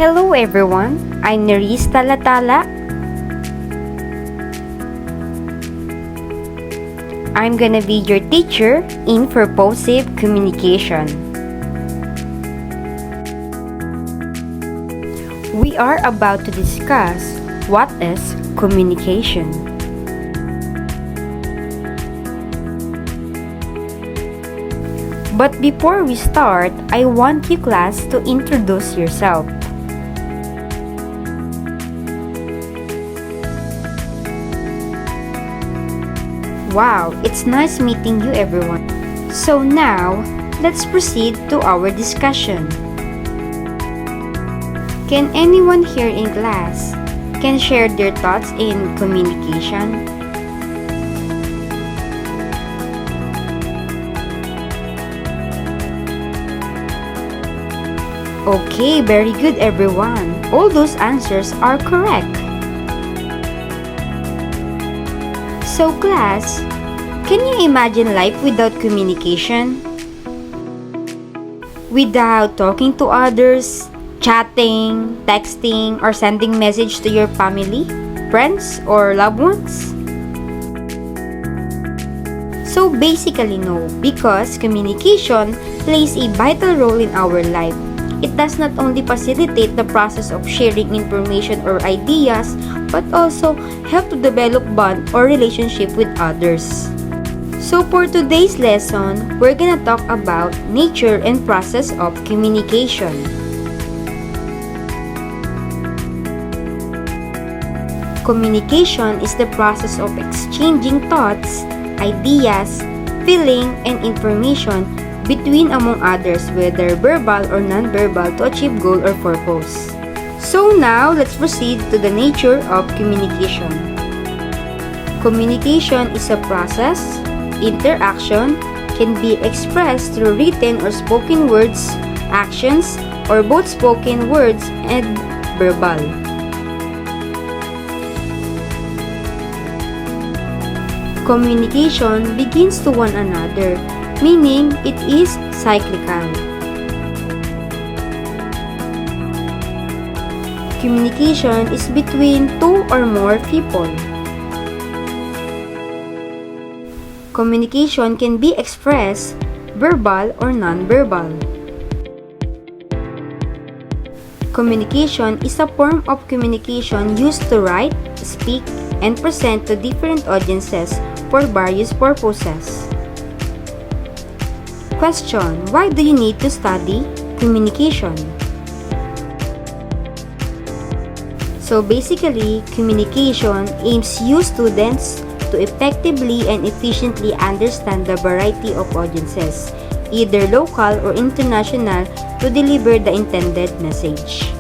Hello everyone, I'm Neriss Talatala. I'm gonna be your teacher in purposive communication. We are about to discuss what is communication. But before we start, I want you class to introduce yourself. Wow, it's nice meeting you everyone. So now, let's proceed to our discussion. Can anyone here in class can share their thoughts in communication? Okay, very good everyone. All those answers are correct. So class, can you imagine life without communication? Without talking to others, chatting, texting, or sending message to your family, friends, or loved ones? So basically no, because communication plays a vital role in our life. It does not only facilitate the process of sharing information or ideas, but also help to develop bond or relationship with others. So for today's lesson, we're gonna talk about nature and process of communication. Communication is the process of exchanging thoughts, ideas, feeling, and information between among others, whether verbal or non-verbal, to achieve goal or purpose. So now, let's proceed to the nature of communication. Communication is a process, interaction, can be expressed through written or spoken words, actions, or both spoken words and verbal. Communication begins to one another, meaning it is cyclical. Communication is between two or more people. Communication can be expressed, verbal or non-verbal. Communication is a form of communication used to write, speak, and present to different audiences for various purposes. Question: why do you need to study communication? So basically, communication aims you students to effectively and efficiently understand the variety of audiences, either local or international, to deliver the intended message.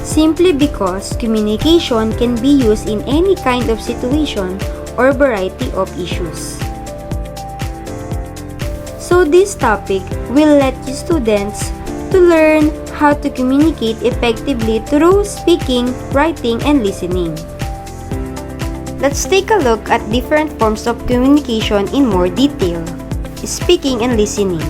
Simply because communication can be used in any kind of situation or variety of issues. So this topic will let you students to learn how to communicate effectively through speaking, writing, and listening. Let's take a look at different forms of communication in more detail. Speaking and listening.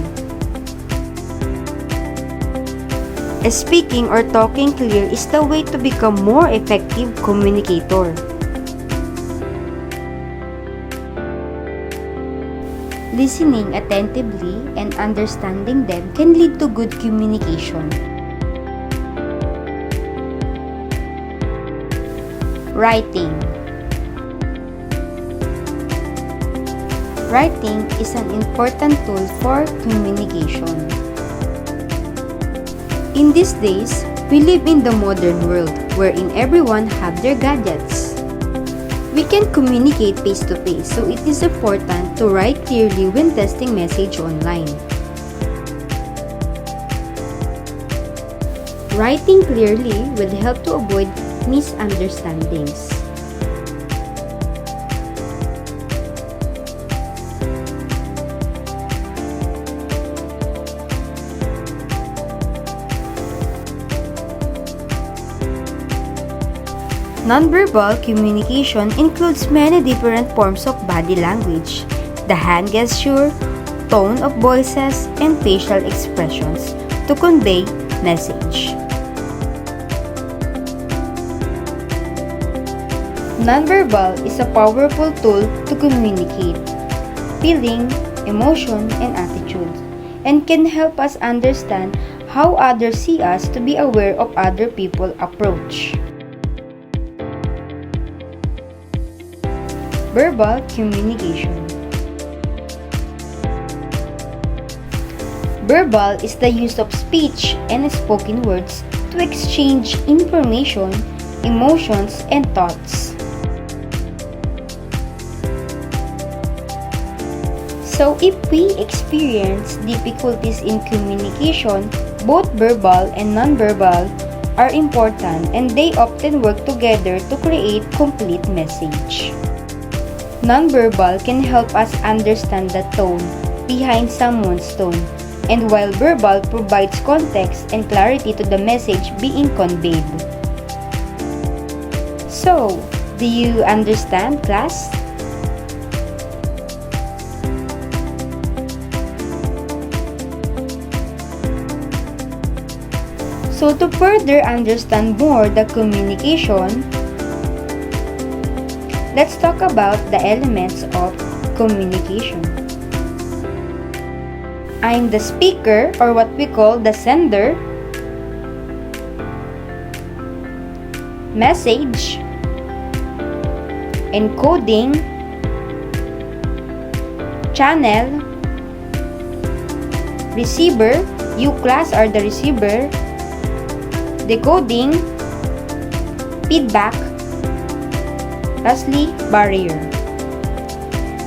Speaking or talking clear is the way to become more effective communicator. Listening attentively and understanding them can lead to good communication. Writing. Writing is an important tool for communication. In these days, we live in the modern world wherein everyone have their gadgets. We can communicate face to face, so it is important to write clearly when testing message online. Writing clearly will help to avoid misunderstandings. Nonverbal communication includes many different forms of body language, the hand gesture, tone of voices, and facial expressions to convey message. Nonverbal is a powerful tool to communicate feeling, emotion, and attitudes, and can help us understand how others see us to be aware of other people's approach. Verbal communication. Verbal is the use of speech and spoken words to exchange information, emotions, and thoughts. So if we experience difficulties in communication, both verbal and nonverbal are important and they often work together to create complete message. Nonverbal can help us understand the tone behind someone's tone, and while verbal provides context and clarity to the message being conveyed. So, do you understand, class? So to further understand more the communication, let's talk about the elements of communication. I'm the speaker, or what we call the sender, message, encoding, channel, receiver, you class are the receiver, decoding, feedback, lastly, barrier.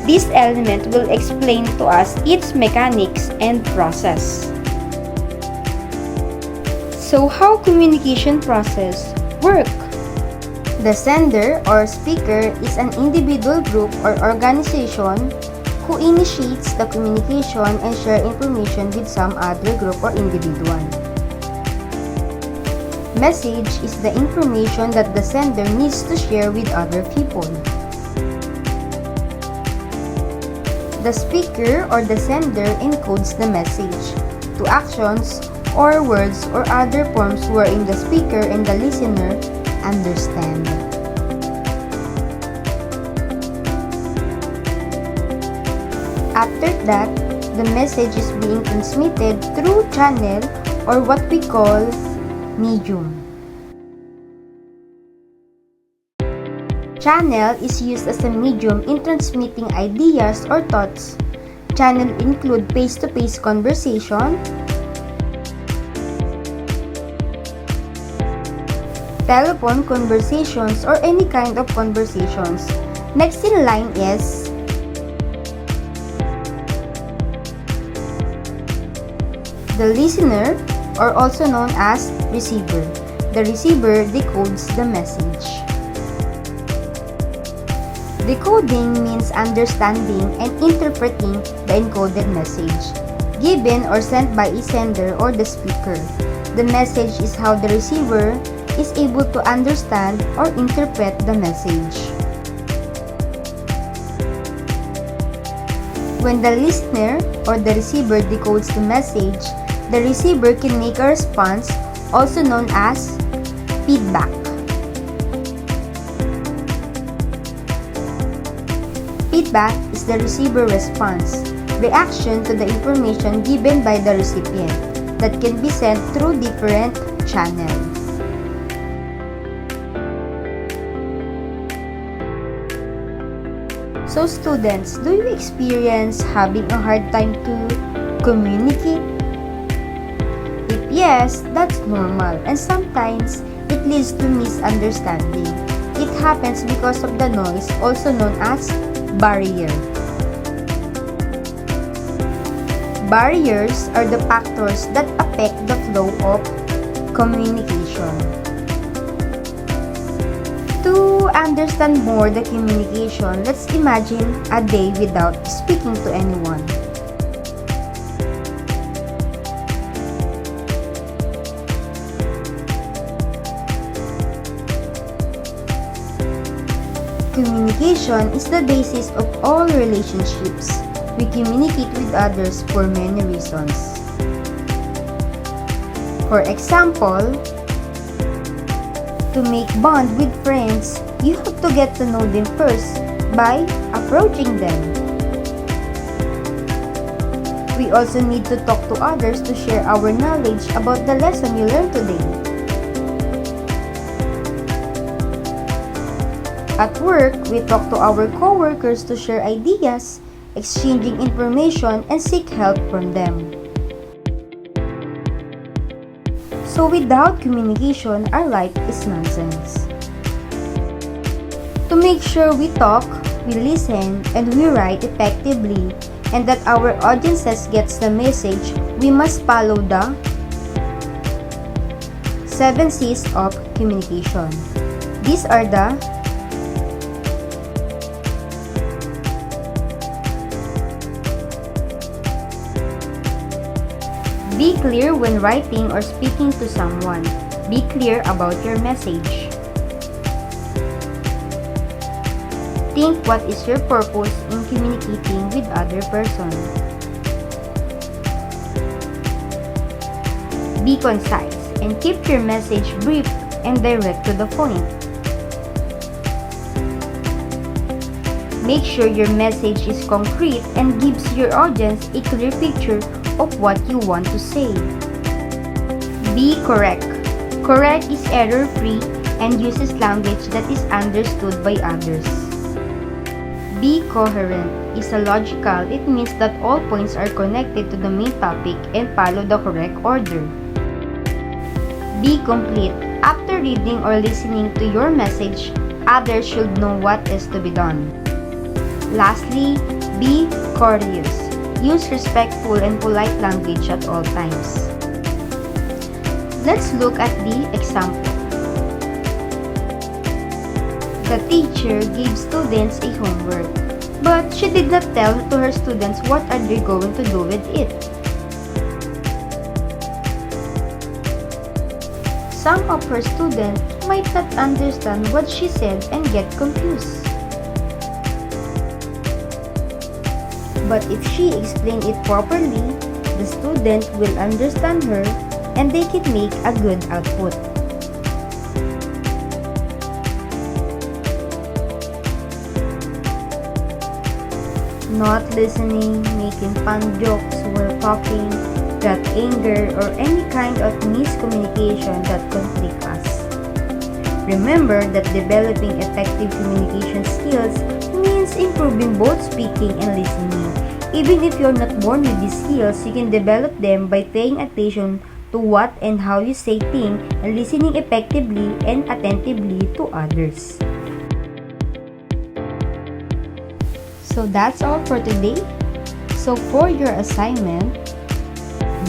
This element will explain to us its mechanics and process. So how communication process work? The sender or speaker is an individual group or organization who initiates the communication and share information with some other group or individual. Message is the information that the sender needs to share with other people. The speaker or the sender encodes the message to actions or words or other forms wherein the speaker and the listener understand. After that, the message is being transmitted through channel or what we call medium. Channel is used as a medium in transmitting ideas or thoughts. Channel include face-to-face conversation, telephone conversations, or any kind of conversations. Next in line is the listener, or also known as receiver. The receiver decodes the message. Decoding means understanding and interpreting the encoded message, given or sent by a sender or the speaker. The message is how the receiver is able to understand or interpret the message. When the listener or the receiver decodes the message, the receiver can make a response, also known as feedback. Feedback is the receiver response, reaction to the information given by the recipient that can be sent through different channels. So students, do you experience having a hard time to communicate? If yes, that's normal and sometimes it leads to misunderstanding. It happens because of the noise, also known as barrier. Barriers are the factors that affect the flow of communication. To understand more the communication, let's imagine a day without speaking to anyone. Communication is the basis of all relationships. We communicate with others for many reasons. For example, to make bond with friends, you have to get to know them first by approaching them. We also need to talk to others to share our knowledge about the lesson you learned today. At work, we talk to our coworkers to share ideas, exchanging information, and seek help from them. So without communication, our life is nonsense. To make sure we talk, we listen, and we write effectively, and that our audiences gets the message, we must follow the 7 C's of communication. These are the Be clear when writing or speaking to someone. Be clear about your message. Think what is your purpose in communicating with other person. Be concise and keep your message brief and direct to the point. Make sure your message is concrete and gives your audience a clear picture of what you want to say. Be correct. Correct is error-free and uses language that is understood by others. Be coherent is a logical. It means that all points are connected to the main topic and follow the correct order. Be complete. After reading or listening to your message, others should know what is to be done. Lastly, be courteous. Use respectful and polite language at all times. Let's look at the example. The teacher gave students a homework, but she did not tell to her students what are they going to do with it. Some of her students might not understand what she said and get confused. But if she explained it properly, the student will understand her and they can make a good output. Not listening, making fun jokes while talking, that anger or any kind of miscommunication that conflict us. Remember that developing effective communication skills means improving both speaking and listening. Even if you're not born with these skills, you can develop them by paying attention to what and how you say things and listening effectively and attentively to others. So that's all for today. So for your assignment,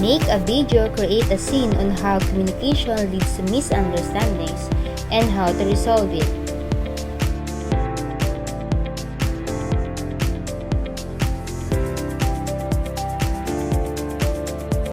make a video, create a scene on how communication leads to misunderstandings and how to resolve it.